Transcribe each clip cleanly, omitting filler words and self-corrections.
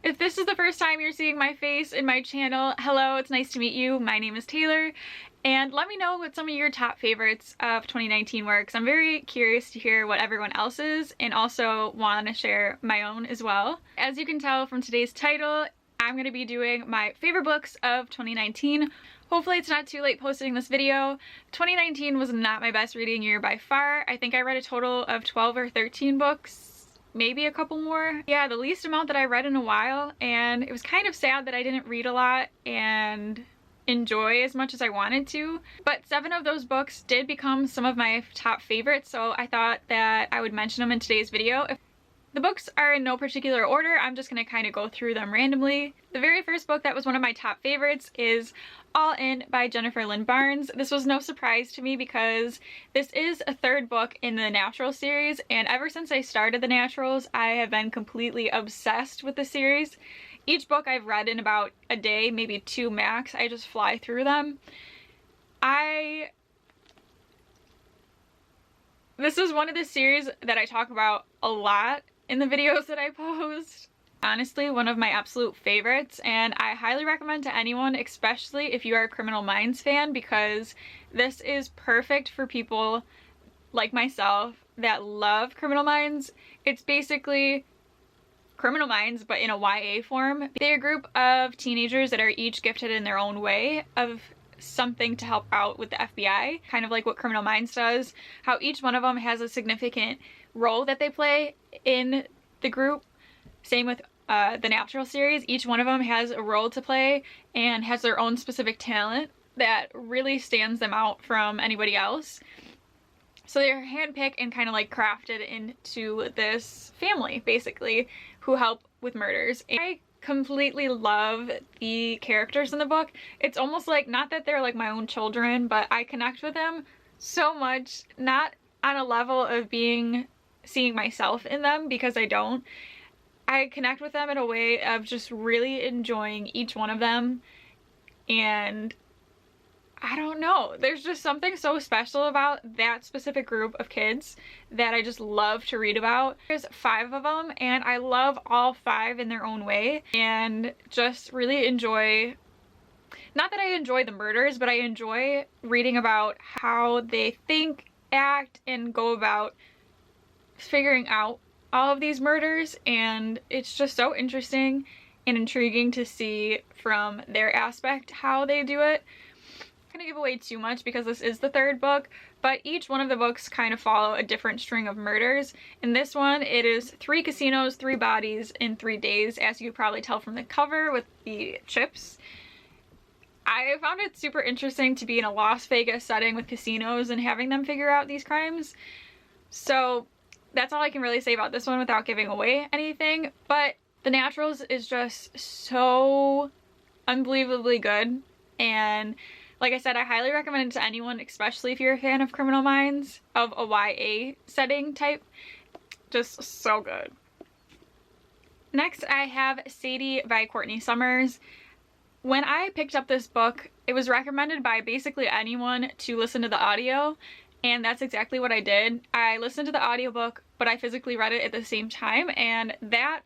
If this is the first time you're seeing my face in my channel, hello, it's nice to meet you. My name is Taylor, and let me know what some of your top favorites of 2019 were, because I'm very curious to hear what everyone else's, and also want to share my own as well. As you can tell from today's title, I'm going to be doing my favorite books of 2019. Hopefully it's not too late posting this video. 2019 was not my best reading year by far. I think I read a total of 12 or 13 books. Maybe a couple more. Yeah, the least amount that I read in a while, and it was kind of sad that I didn't read a lot and enjoy as much as I wanted to. But 7 of those books did become some of my top favorites, so I thought that I would mention them in today's video. The books are in no particular order, I'm just gonna kind of go through them randomly. The very first book that was one of my top favorites is All In by Jennifer Lynn Barnes. This was no surprise to me because this is a third book in the Natural series, and ever since I started the Naturals, I have been completely obsessed with the series. Each book I've read in about a day, maybe 2 max. I just fly through them. This is one of the series that I talk about a lot in the videos that I post. Honestly, one of my absolute favorites, and I highly recommend to anyone, especially if you are a Criminal Minds fan, because this is perfect for people like myself that love Criminal Minds. It's basically Criminal Minds, but in a YA form. They're a group of teenagers that are each gifted in their own way of something to help out with the FBI, kind of like what Criminal Minds does, how each one of them has a significant role that they play in the group. Same with the Natural series. Each one of them has a role to play and has their own specific talent that really stands them out from anybody else. So they're handpicked and kind of like crafted into this family, basically, who help with murders. And I completely love the characters in the book. It's almost like, not that they're like my own children, but I connect with them so much, not on a level of seeing myself in them, because I don't. I connect with them in a way of just really enjoying each one of them, and I don't know, there's just something so special about that specific group of kids that I just love to read about. There's 5 of them, and I love all 5 in their own way, and just really enjoy, not that I enjoy the murders, but I enjoy reading about how they think, act, and go about figuring out all of these murders, and it's just so interesting and intriguing to see from their aspect how they do it. I'm not gonna give away too much because this is the 3rd book, but each one of the books kind of follow a different string of murders. In this one, it is 3 casinos, 3 bodies in 3 days, as you could probably tell from the cover with the chips. I found it super interesting to be in a Las Vegas setting with casinos and having them figure out these crimes. So that's all I can really say about this one without giving away anything, but The Naturals is just so unbelievably good, and like I said, I highly recommend it to anyone, especially if you're a fan of Criminal Minds, of a YA setting type. Just so good. Next, I have Sadie by Courtney Summers. When I picked up this book, it was recommended by basically anyone to listen to the audio, and that's exactly what I did. I listened to the audiobook, but I physically read it at the same time, and that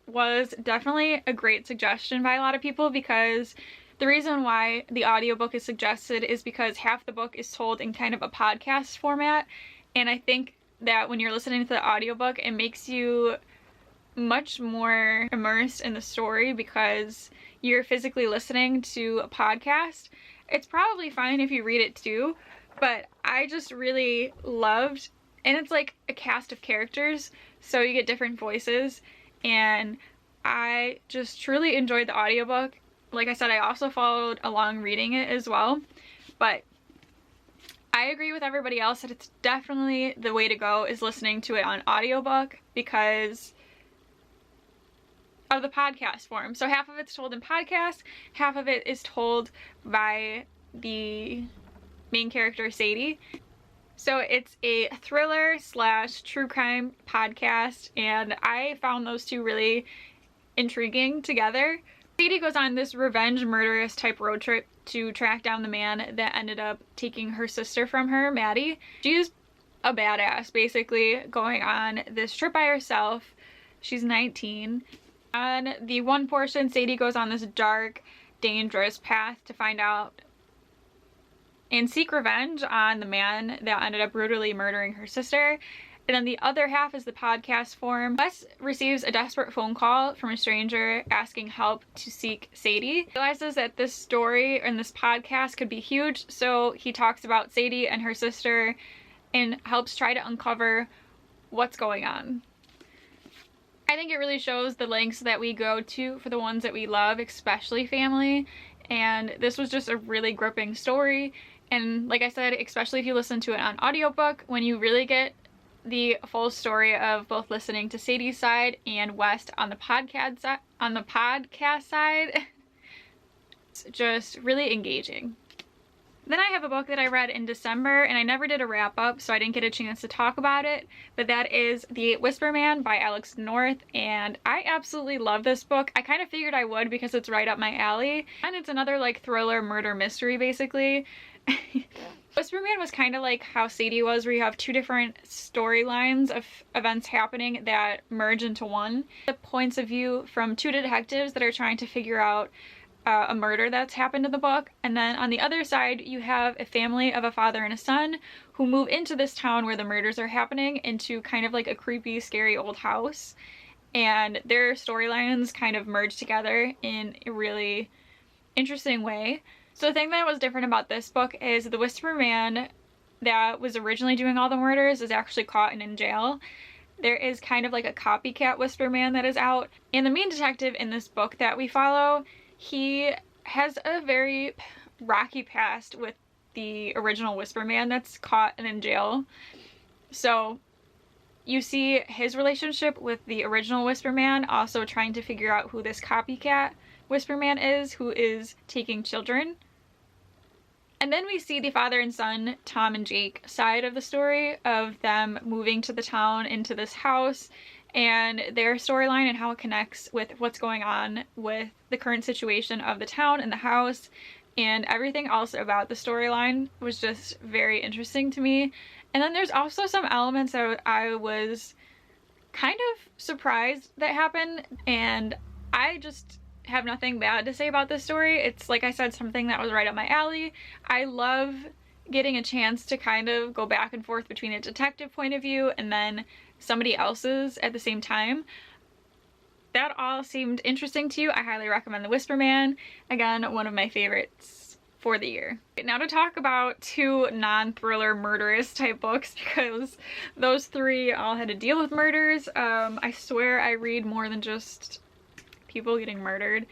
was definitely a great suggestion by a lot of people, because the reason why the audiobook is suggested is because half the book is told in kind of a podcast format, and I think that when you're listening to the audiobook, it makes you much more immersed in the story because you're physically listening to a podcast. It's probably fine if you read it too, but I just really loved, and it's like a cast of characters, so you get different voices, and I just truly enjoyed the audiobook. Like I said, I also followed along reading it as well, but I agree with everybody else that it's definitely the way to go is listening to it on audiobook because of the podcast form. So half of it's told in podcast, half of it is told by the main character, Sadie. So it's a thriller / true crime podcast, and I found those two really intriguing together. Sadie goes on this revenge murderous type road trip to track down the man that ended up taking her sister from her, Maddie. She's a badass, basically, going on this trip by herself. She's 19. On the one portion, Sadie goes on this dark, dangerous path to find out and seek revenge on the man that ended up brutally murdering her sister. And then the other half is the podcast form. Wes receives a desperate phone call from a stranger asking help to seek Sadie. He realizes that this story and this podcast could be huge, so he talks about Sadie and her sister and helps try to uncover what's going on. I think it really shows the lengths that we go to for the ones that we love, especially family. And this was just a really gripping story. And like I said, especially if you listen to it on audiobook, when you really get the full story of both listening to Sadie's side and West on the podcast side, it's just really engaging. Then I have a book that I read in December, and I never did a wrap up, so I didn't get a chance to talk about it, but that is The Whisper Man by Alex North, and I absolutely love this book. I kind of figured I would because it's right up my alley, and it's another like thriller murder mystery basically. Whisper Man was kind of like how Sadie was, where you have two different storylines of events happening that merge into one. The points of view from two detectives that are trying to figure out a murder that's happened in the book, and then on the other side you have a family of a father and a son who move into this town where the murders are happening, into kind of like a creepy, scary old house, and their storylines kind of merge together in a really interesting way. So the thing that was different about this book is the Whisper Man that was originally doing all the murders is actually caught and in jail. There is kind of like a copycat Whisper Man that is out, and the main detective in this book that we follow, he has a very rocky past with the original Whisper Man that's caught and in jail. So you see his relationship with the original Whisper Man, also trying to figure out who this copycat Whisper Man is, who is taking children. And then we see the father and son, Tom and Jake, side of the story of them moving to the town into this house, and their storyline and how it connects with what's going on with the current situation of the town and the house, and everything else about the storyline was just very interesting to me. And then there's also some elements that I was kind of surprised that happened, and I just have nothing bad to say about this story. It's, like I said, something that was right up my alley. I love getting a chance to kind of go back and forth between a detective point of view and then somebody else's at the same time. That all seemed interesting to you. I highly recommend The Whisper Man. Again, one of my favorites for the year. Now to talk about two non-thriller murderous type books, because those three all had to deal with murders. I swear I read more than just people getting murdered.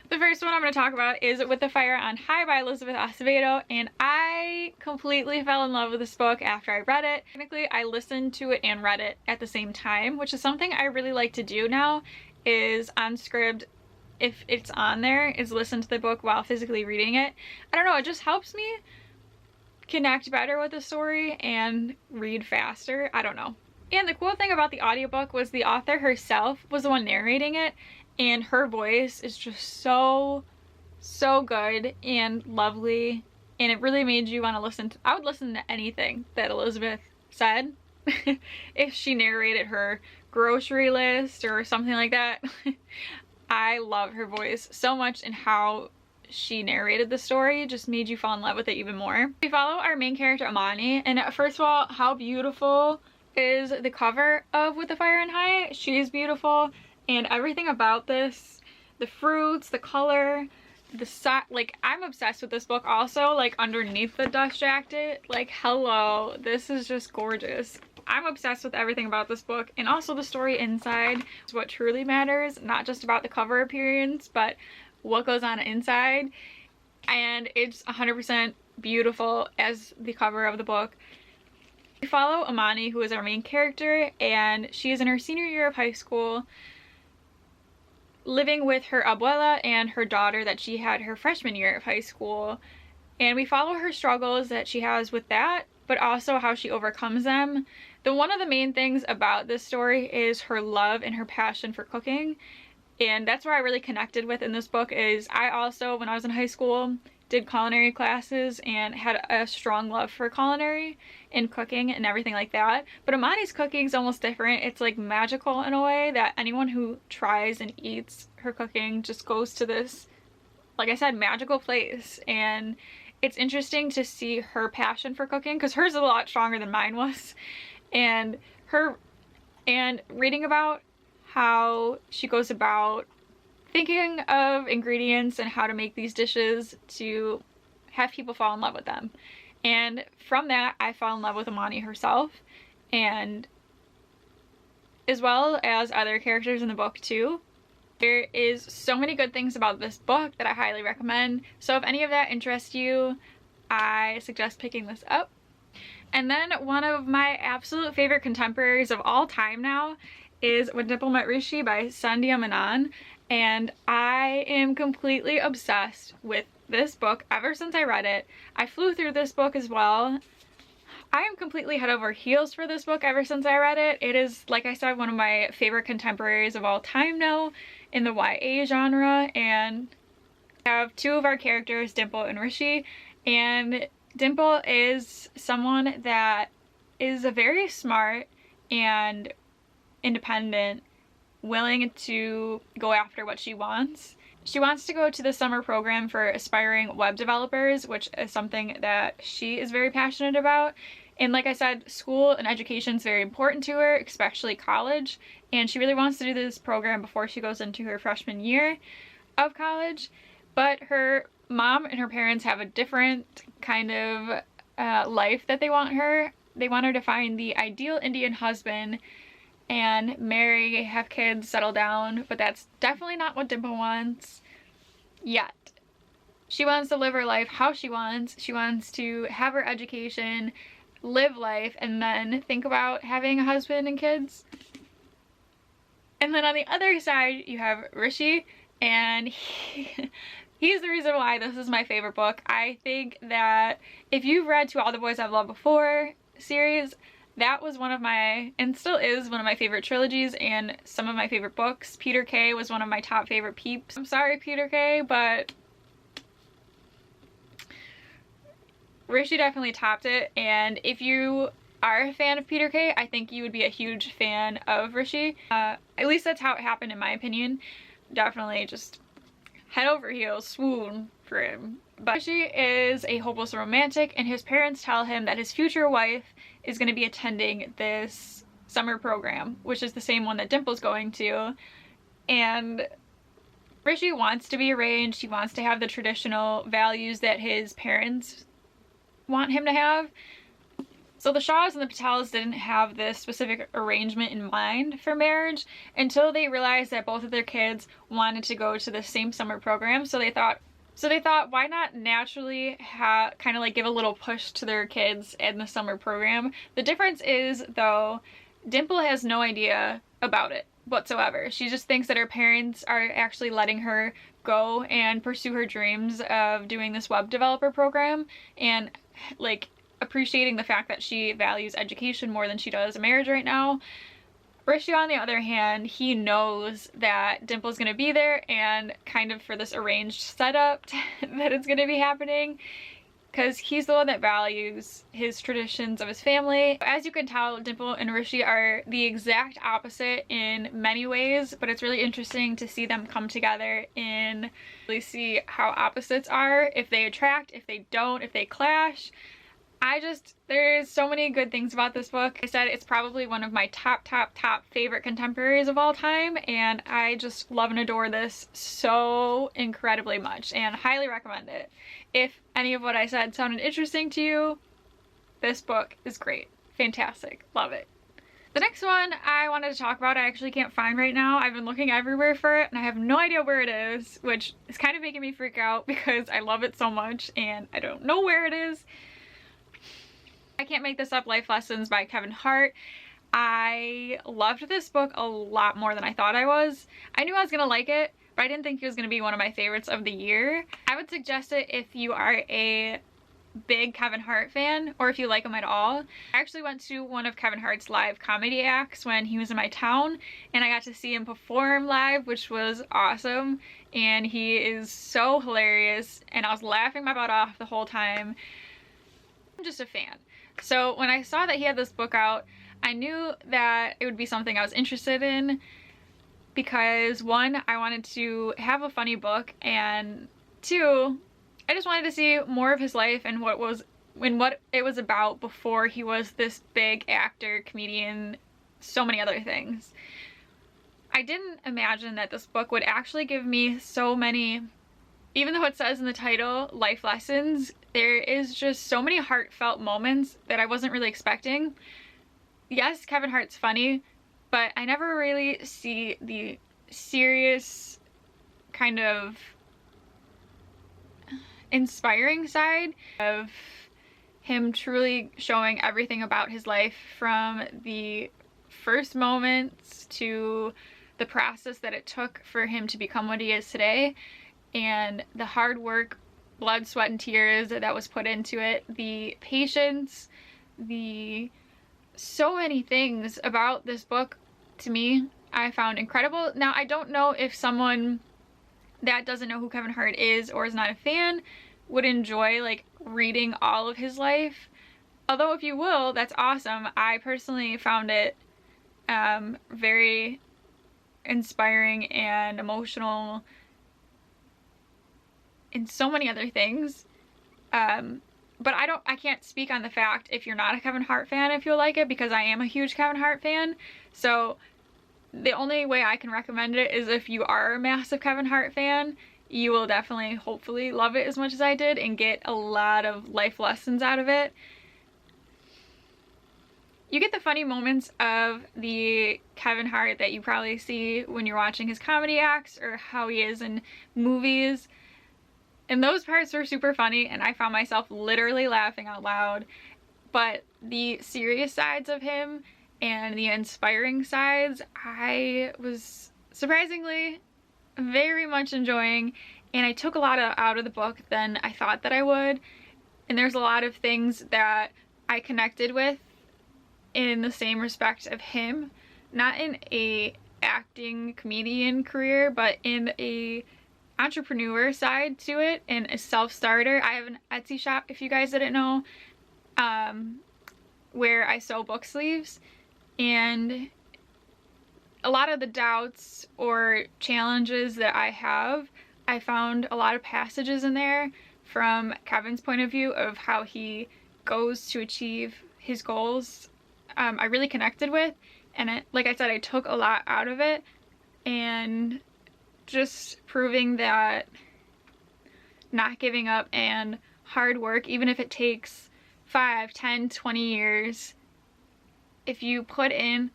The first one I'm going to talk about is With the Fire on High by Elizabeth Acevedo, and I completely fell in love with this book after I read it. Technically, I listened to it and read it at the same time, which is something I really like to do now, is on Scribd, if it's on there, is listen to the book while physically reading it. I don't know, it just helps me connect better with the story and read faster. I don't know. And the cool thing about the audiobook was the author herself was the one narrating it, and her voice is just so good and lovely, and it really made you want to listen to, I would listen to anything that Elizabeth said if she narrated her grocery list or something like that. I love her voice so much, and how she narrated the story just made you fall in love with it even more. We follow our main character Amani, and first of all, how beautiful is the cover of With the Fire on High. She's beautiful, and everything about this, the fruits, the color, the like, I'm obsessed with this book also, like underneath the dust jacket. Like, hello, this is just gorgeous. I'm obsessed with everything about this book, and also the story inside is what truly matters, not just about the cover appearance, but what goes on inside. And it's 100% beautiful as the cover of the book. We follow Amani, who is our main character, and she is in her senior year of high school, living with her abuela and her daughter that she had her freshman year of high school. And we follow her struggles that she has with that, but also how she overcomes them. One of the main things about this story is her love and her passion for cooking. And that's where I really connected with in this book. Is I also, when I was in high school, did culinary classes and had a strong love for culinary and cooking and everything like that. But Amani's cooking is almost different. It's like magical in a way that anyone who tries and eats her cooking just goes to this, like I said, magical place. And it's interesting to see her passion for cooking, because hers is a lot stronger than mine was. And reading about how she goes about thinking of ingredients and how to make these dishes to have people fall in love with them. And from that, I fell in love with Amani herself, and as well as other characters in the book too. There is so many good things about this book that I highly recommend. So if any of that interests you, I suggest picking this up. And then one of my absolute favorite contemporaries of all time now is When Diplomat Rishi by Sadie. And I am completely obsessed with this book ever since I read it. I flew through this book as well. I am completely head over heels for this book ever since I read it. It is, like I said, one of my favorite contemporaries of all time now in the YA genre. And I have two of our characters, Dimple and Rishi. And Dimple is someone that is a very smart and independent, willing to go after what she wants. She wants to go to the summer program for aspiring web developers, which is something that she is very passionate about. And like I said, school and education is very important to her, especially college. And she really wants to do this program before she goes into her freshman year of college. But her mom and her parents have a different kind of life that they want her. They want her to find the ideal Indian husband and marry, have kids, settle down, but that's definitely not what Dimple wants yet. She wants to live her life how she wants. She wants to have her education, live life, and then think about having a husband and kids. And then on the other side, you have Rishi, and he's the reason why this is my favorite book. I think that if you've read To All the Boys I've Loved Before series, that was one of my, and still is, one of my favorite trilogies and some of my favorite books. Peter Kay was one of my top favorite peeps. I'm sorry, Peter Kay, but Rishi definitely topped it. And if you are a fan of Peter Kay, I think you would be a huge fan of Rishi. At least that's how it happened in my opinion. Definitely just head over heels, swoon for him. But Rishi is a hopeless romantic, and his parents tell him that his future wife is going to be attending this summer program, which is the same one that Dimple's going to. And Rishi wants to be arranged. He wants to have the traditional values that his parents want him to have. So the Shaws and the Patels didn't have this specific arrangement in mind for marriage until they realized that both of their kids wanted to go to the same summer program. So they thought, why not naturally kind of like give a little push to their kids in the summer program? The difference is, though, Dimple has no idea about it whatsoever. She just thinks that her parents are actually letting her go and pursue her dreams of doing this web developer program, and like appreciating the fact that she values education more than she does a marriage right now. Rishi, on the other hand, he knows that Dimple's gonna be there, and kind of for this arranged setup that it's gonna be happening, because he's the one that values his traditions of his family. As you can tell, Dimple and Rishi are the exact opposite in many ways, but it's really interesting to see them come together and really see how opposites are, if they attract, if they don't, if they clash. There's so many good things about this book. I said it's probably one of my top favorite contemporaries of all time, and I just love and adore this so incredibly much and highly recommend it. If any of what I said sounded interesting to you, this book is great. Fantastic. Love it. The next one I wanted to talk about, I actually can't find right now. I've been looking everywhere for it and I have no idea where it is, which is kind of making me freak out because I love it so much and I don't know where it is. I Can't Make This Up: Life Lessons by Kevin Hart. I loved this book a lot more than I thought I was. I knew I was gonna like it, but I didn't think it was gonna be one of my favorites of the year. I would suggest it if you are a big Kevin Hart fan, or if you like him at all. I actually went to one of Kevin Hart's live comedy acts when he was in my town, and I got to see him perform live, which was awesome. And he is so hilarious, and I was laughing my butt off the whole time. I'm just a fan. So when I saw that he had this book out, I knew that it would be something I was interested in, because one, I wanted to have a funny book, and two, I just wanted to see more of his life and what it was about before he was this big actor, comedian, so many other things. I didn't imagine that this book would actually give me so many, even though it says in the title, life lessons, there is just so many heartfelt moments that I wasn't really expecting. Yes, Kevin Hart's funny, but I never really see the serious kind of inspiring side of him truly showing everything about his life, from the first moments to the process that it took for him to become what he is today, and the hard work, blood, sweat, and tears that was put into it, the patience, so many things about this book to me I found incredible. Now, I don't know if someone that doesn't know who Kevin Hart is or is not a fan would enjoy like reading all of his life. Although if you will, that's awesome. I personally found it very inspiring and emotional and so many other things. But I can't speak on the fact if you're not a Kevin Hart fan if you'll like it, because I am a huge Kevin Hart fan. So the only way I can recommend it is if you are a massive Kevin Hart fan, you will definitely, hopefully, love it as much as I did and get a lot of life lessons out of it. You get the funny moments of the Kevin Hart that you probably see when you're watching his comedy acts or how he is in movies. And those parts were super funny, and I found myself literally laughing out loud. But the serious sides of him and the inspiring sides, I was surprisingly very much enjoying, and I took a lot out of the book than I thought that I would. And there's a lot of things that I connected with in the same respect of him, not in a acting comedian career, but in a entrepreneur side to it, and a self-starter. I have an Etsy shop, if you guys didn't know, where I sew book sleeves, and a lot of the doubts or challenges that I have, I found a lot of passages in there from Kevin's point of view of how he goes to achieve his goals. I really connected with, and like I said, I took a lot out of it, and just proving that not giving up and hard work, even if it takes 5, 10, 20 years, if you put in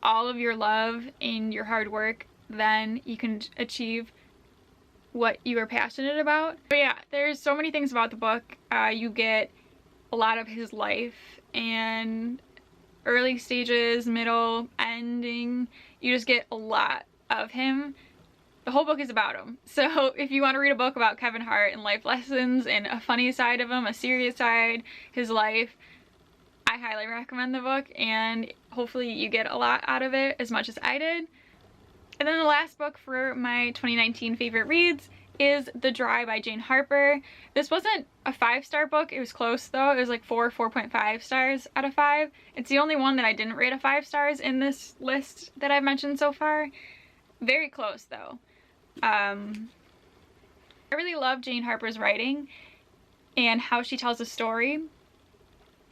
all of your love and your hard work, then you can achieve what you are passionate about. But yeah, there's so many things about the book. You get a lot of his life and early stages, middle, ending. You just get a lot of him. The whole book is about him. So if you want to read a book about Kevin Hart and life lessons and a funny side of him, a serious side, his life, I highly recommend the book, and hopefully you get a lot out of it as much as I did. And then the last book for my 2019 favorite reads is The Dry by Jane Harper. This wasn't a 5-star book. It was close though. It was like 4.5 stars out of 5. It's the only one that I didn't rate a 5 stars in this list that I've mentioned so far. Very close though. I really love Jane Harper's writing and how she tells a story.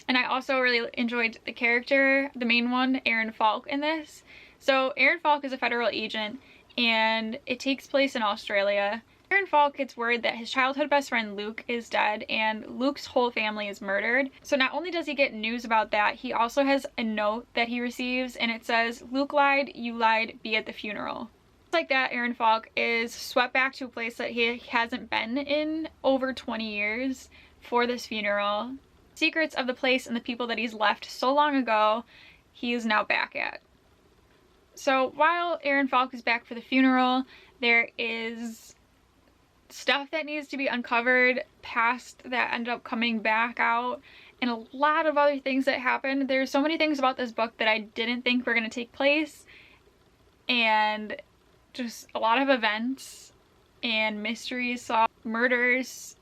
And I also really enjoyed the character, the main one, Aaron Falk, in this. So Aaron Falk is a federal agent, and it takes place in Australia. Aaron Falk gets word that his childhood best friend Luke is dead, and Luke's whole family is murdered. So not only does he get news about that, he also has a note that he receives, and it says, "Luke lied, you lied, be at the funeral." Like that, Aaron Falk is swept back to a place that he hasn't been in over 20 years for this funeral. Secrets of the place and the people that he's left so long ago, he is now back at. So while Aaron Falk is back for the funeral, there is stuff that needs to be uncovered, past that ended up coming back out, and a lot of other things that happened. There's so many things about this book that I didn't think were going to take place, and just a lot of events and mysteries, solved, murders,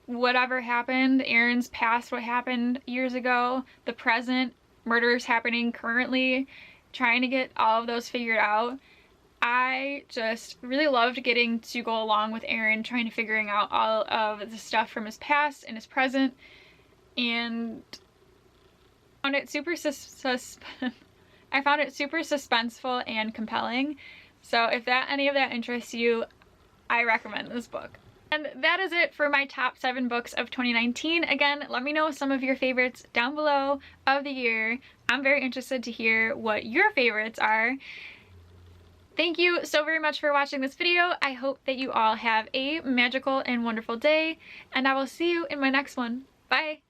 whatever happened, Aaron's past, what happened years ago, the present, murders happening currently, trying to get all of those figured out. I just really loved getting to go along with Aaron, trying to figuring out all of the stuff from his past and his present, and I found it super suspenseful and compelling. So if any of that interests you, I recommend this book. And that is it for my top 7 books of 2019. Again, let me know some of your favorites down below of the year. I'm very interested to hear what your favorites are. Thank you so very much for watching this video. I hope that you all have a magical and wonderful day, and I will see you in my next one. Bye!